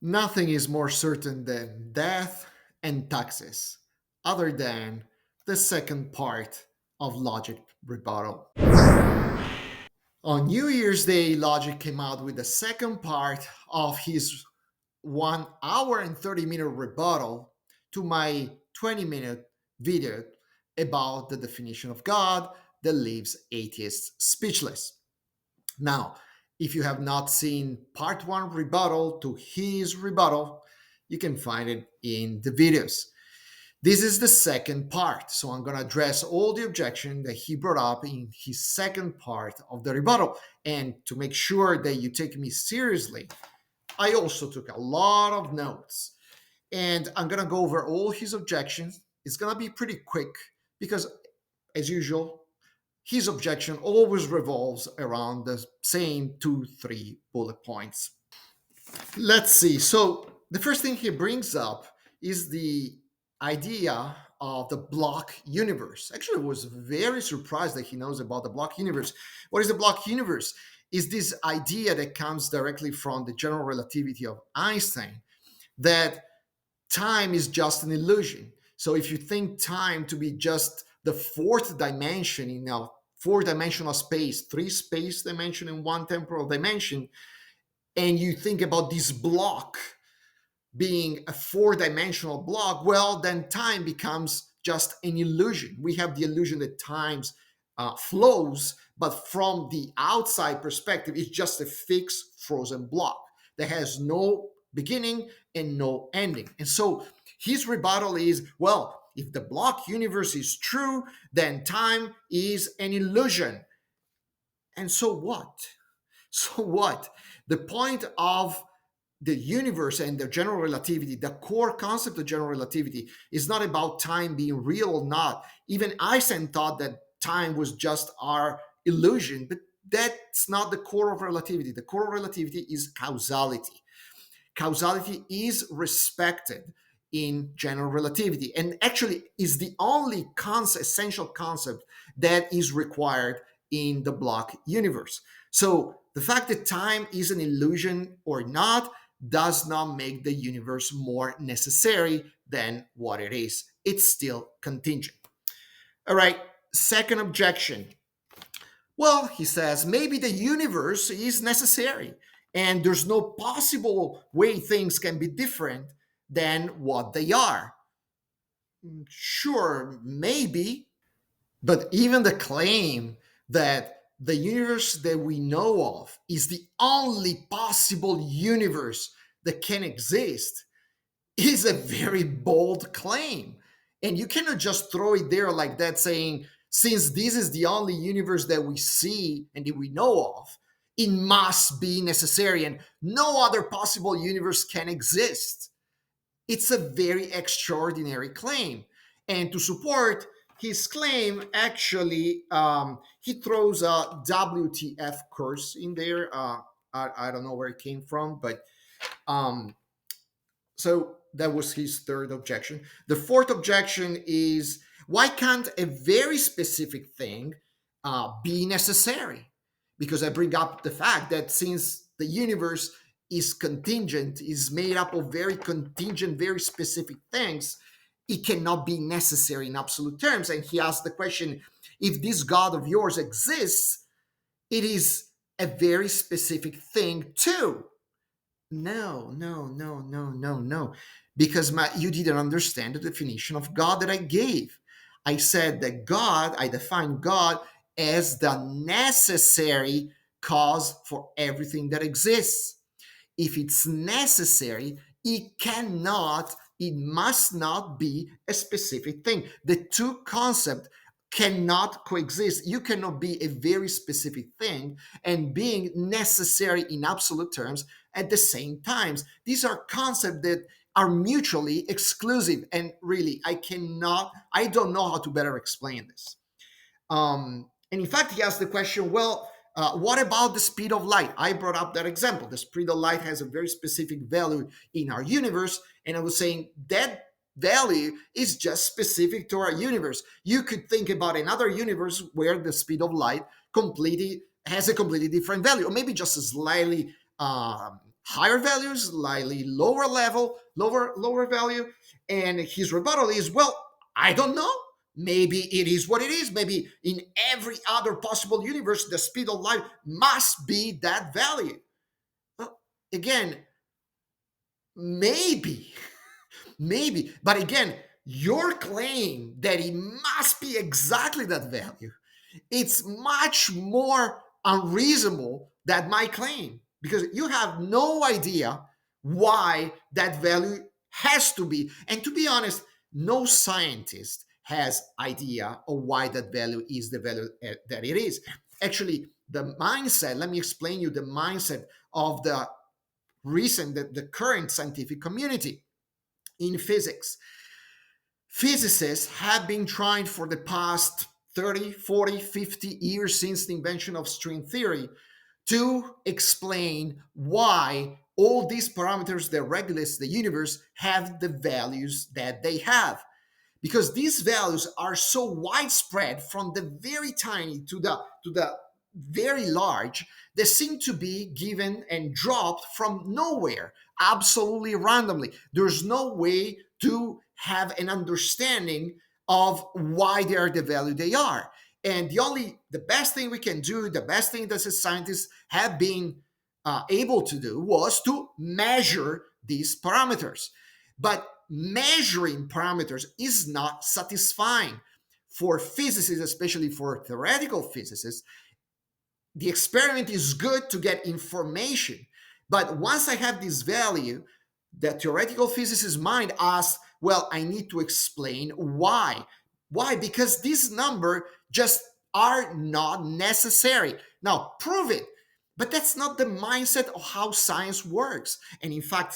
Nothing is more certain than death and taxes, other than the second part of Logic Rebuttal. On New Year's Day, Logic came out with the second part of his 1 hour and 30-minute rebuttal to my 20-minute video about the definition of God that leaves atheists speechless. Now, if you have not seen part one rebuttal to his rebuttal, you can find it in the videos. This is the second part, so I'm going to address all the objection that he brought up in his second part of the rebuttal. And to make sure that you take me seriously, I also took a lot of notes. And I'm going to go over all his objections. It's going to be pretty quick because, as usual, his objection always revolves around the same 2, 3 bullet points. Let's see. So, the first thing he brings up is the idea of the block universe. Actually, I was very surprised that he knows about the block universe. What is the block universe? Is this idea that comes directly from the general relativity of Einstein that time is just an illusion. So if you think time to be just the fourth dimension in a four-dimensional space, three space dimension and one temporal dimension, and you think about this block being a four-dimensional block, well, then time becomes just an illusion. We have the illusion that times flows, but from the outside perspective, it's just a fixed frozen block that has no beginning and no ending. And so his rebuttal is, well, if the block universe is true, then time is an illusion. And so what? So what? The point of the universe and the general relativity, the core concept of general relativity, is not about time being real or not. Even Einstein thought that time was just our illusion, but that's not the core of relativity. The core of relativity is causality. Causality is respected in general relativity and actually is the only essential concept that is required in the block universe. So the fact that time is an illusion or not does not make the universe more necessary than what it is. It's still contingent. All right, second objection. Well, he says, maybe the universe is necessary and there's no possible way things can be different than what they are. Sure, maybe, but even the claim that the universe that we know of is the only possible universe that can exist is a very bold claim. And you cannot just throw it there like that, saying, since this is the only universe that we see and that we know of, it must be necessary and no other possible universe can exist. It's a very extraordinary claim. And to support his claim, actually, he throws a WTF curse in there. I don't know where it came from, but um, so that was his third objection. The fourth objection is, why can't a very specific thing be necessary? Because I bring up the fact that since the universe is contingent, is made up of very contingent, very specific things, it cannot be necessary in absolute terms. And he asked the question, if this God of yours exists, it is a very specific thing too. No, no, no, no, no, no. Because you didn't understand the definition of God that I gave. I said that God, I define God as the necessary cause for everything that exists. If it's necessary, it must not be a specific thing. The two concepts cannot coexist. You cannot be a very specific thing and being necessary in absolute terms at the same times. These are concepts that are mutually exclusive. And really, I don't know how to better explain this. And in fact, he asked the question, well, what about the speed of light? I brought up that example. The speed of light has a very specific value in our universe. And I was saying that value is just specific to our universe. You could think about another universe where the speed of light completely has a completely different value, or maybe just a slightly higher value, slightly lower level, lower value. And his rebuttal is, well, I don't know. Maybe it is what it is. Maybe in every other possible universe, the speed of light must be that value. Well, again, maybe, maybe. But again, your claim that it must be exactly that value, it's much more unreasonable than my claim, because you have no idea why that value has to be. And to be honest, no scientist has idea of why that value is the value that it is. Actually, the mindset, let me explain you the mindset of the current scientific community in physics. Physicists have been trying for the past 30, 40, 50 years since the invention of string theory to explain why all these parameters that regulate the universe have the values that they have. Because these values are so widespread, from the very tiny to the very large, they seem to be given and dropped from nowhere, absolutely randomly. There's no way to have an understanding of why they are the value they are. And the best thing we can do, the best thing that the scientists have been able to do, was to measure these parameters. But measuring parameters is not satisfying. For physicists, especially for theoretical physicists, the experiment is good to get information. But once I have this value, the theoretical physicist's mind asks, well, I need to explain why. Why? Because this number just are not necessary. Now, prove it. But that's not the mindset of how science works. And in fact,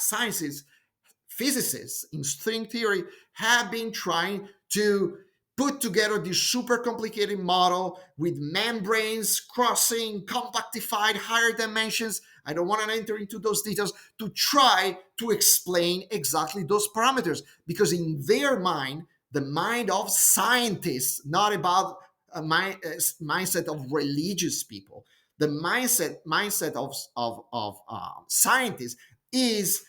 physicists in string theory have been trying to put together this super complicated model with membranes crossing, compactified, higher dimensions. I don't want to enter into those details, to try to explain exactly those parameters, because in their mind, the mind of scientists, not about a mindset of religious people, the mindset of scientists is,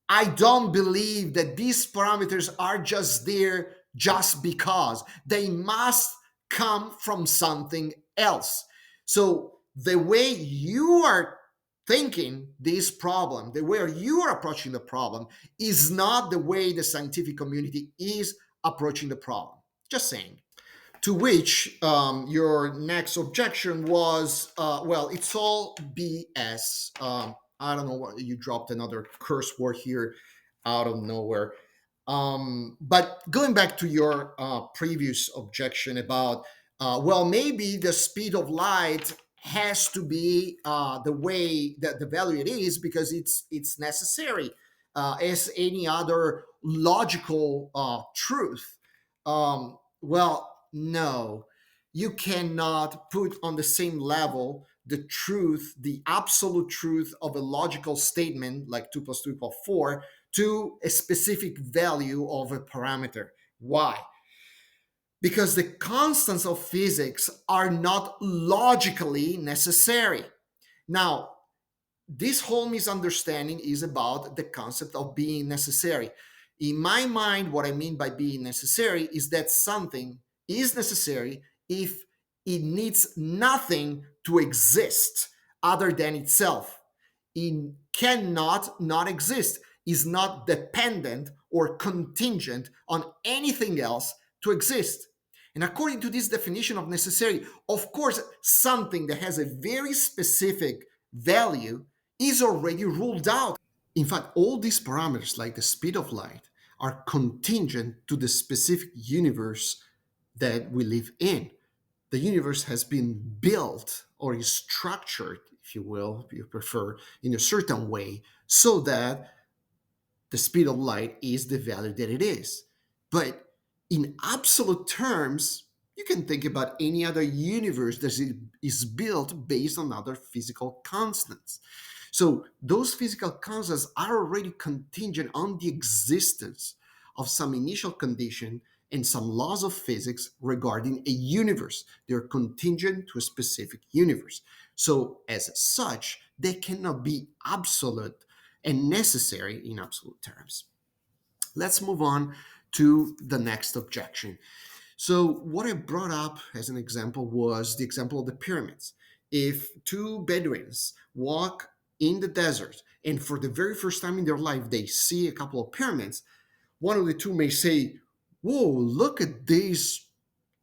I don't believe that these parameters are just there just because. They must come from something else. So the way you are thinking this problem, the way you are approaching the problem, is not the way the scientific community is approaching the problem. Just saying. To which your next objection was, well, it's all BS. I don't know what you dropped another curse word here out of nowhere. But going back to your previous objection about, well, maybe the speed of light has to be the way that the value it is because it's necessary as any other logical truth. Well, no, you cannot put on the same level the truth, the absolute truth of a logical statement like 2 plus 2 equals 4 to a specific value of a parameter. Why? Because the constants of physics are not logically necessary. Now, this whole misunderstanding is about the concept of being necessary. In my mind, what I mean by being necessary is that something is necessary if it needs nothing to exist other than itself. It cannot not exist, is not dependent or contingent on anything else to exist. And according to this definition of necessary, of course, something that has a very specific value is already ruled out. In fact, all these parameters, like the speed of light, are contingent to the specific universe that we live in. The universe has been built or is structured, if you will, if you prefer, in a certain way so that the speed of light is the value that it is. But in absolute terms, you can think about any other universe that is built based on other physical constants. So those physical constants are already contingent on the existence of some initial condition and some laws of physics regarding a universe. They're contingent to a specific universe. So as such, they cannot be absolute and necessary in absolute terms. Let's move on to the next objection. So, what I brought up as an example was the example of the pyramids. If two Bedouins walk in the desert and for the very first time in their life they see a couple of pyramids, one of the two may say, "Whoa, look at these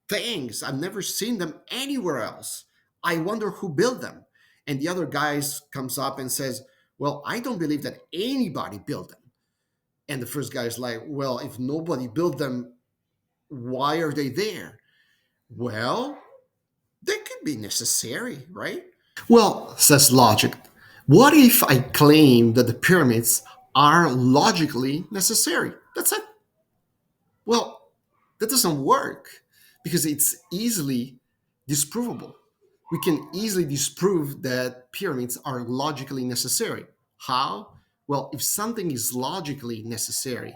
things. I've never seen them anywhere else. I wonder who built them." And the other guy comes up and says, "Well, I don't believe that anybody built them." And the first guy is like, "Well, if nobody built them, why are they there?" Well, they could be necessary, right? Well, says logic, what if I claim that the pyramids are logically necessary? That's it. Well, that doesn't work because it's easily disprovable. We can easily disprove that pyramids are logically necessary. How? Well, if something is logically necessary,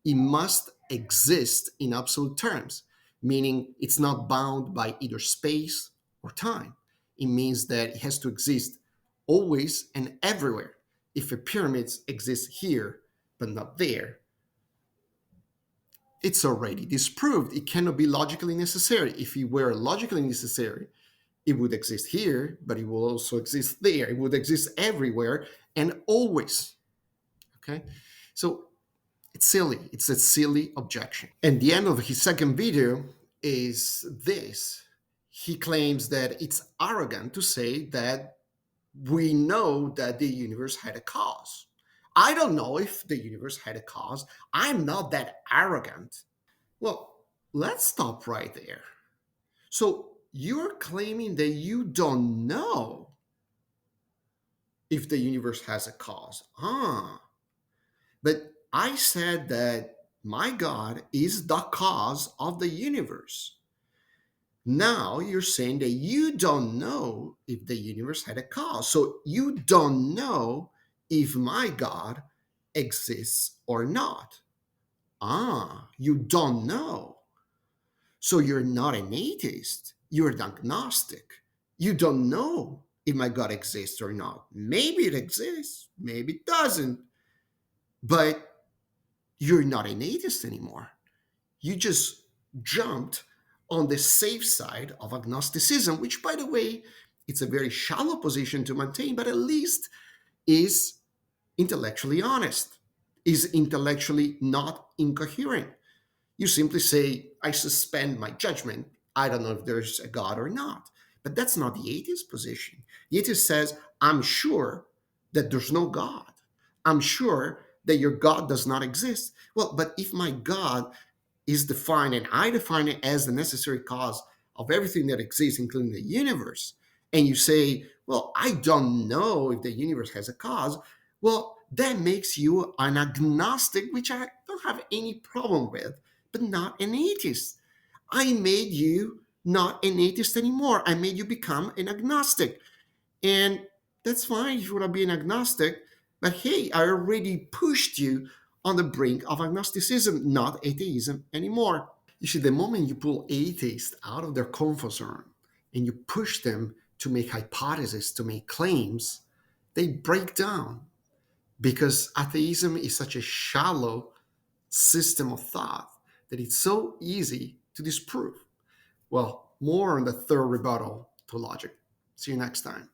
it must exist in absolute terms, meaning it's not bound by either space or time. It means that it has to exist always and everywhere. If a pyramid exists here but not there, it's already disproved. It cannot be logically necessary. If it were logically necessary, it would exist here, but it will also exist there. It would exist everywhere and always. Okay? So it's silly. It's a silly objection. And the end of his second video is this. He claims that it's arrogant to say that we know that the universe had a cause. I don't know if the universe had a cause. I'm not that arrogant. Well, let's stop right there. So you're claiming that you don't know if the universe has a cause. But I said that my God is the cause of the universe. Now you're saying that you don't know if the universe had a cause. So you don't know if my God exists or not. You don't know. So you're not an atheist. You're an agnostic. You don't know if my God exists or not. Maybe it exists, maybe it doesn't. But you're not an atheist anymore. You just jumped on the safe side of agnosticism, which, by the way, it's a very shallow position to maintain, but at least is intellectually honest, is intellectually not incoherent. You simply say, I suspend my judgment. I don't know if there's a God or not. But that's not the atheist position. The atheist says, I'm sure that there's no God. I'm sure that your God does not exist. Well, but if my God is defined and I define it as the necessary cause of everything that exists, including the universe, and you say, well, I don't know if the universe has a cause, well, that makes you an agnostic, which I don't have any problem with, but not an atheist. I made you not an atheist anymore. I made you become an agnostic. And that's fine if you want to be an agnostic, but hey, I already pushed you on the brink of agnosticism, not atheism anymore. You see, the moment you pull atheists out of their comfort zone and you push them to make hypotheses, to make claims, they break down because atheism is such a shallow system of thought that it's so easy to disprove. Well, more on the third rebuttal to logic. See you next time.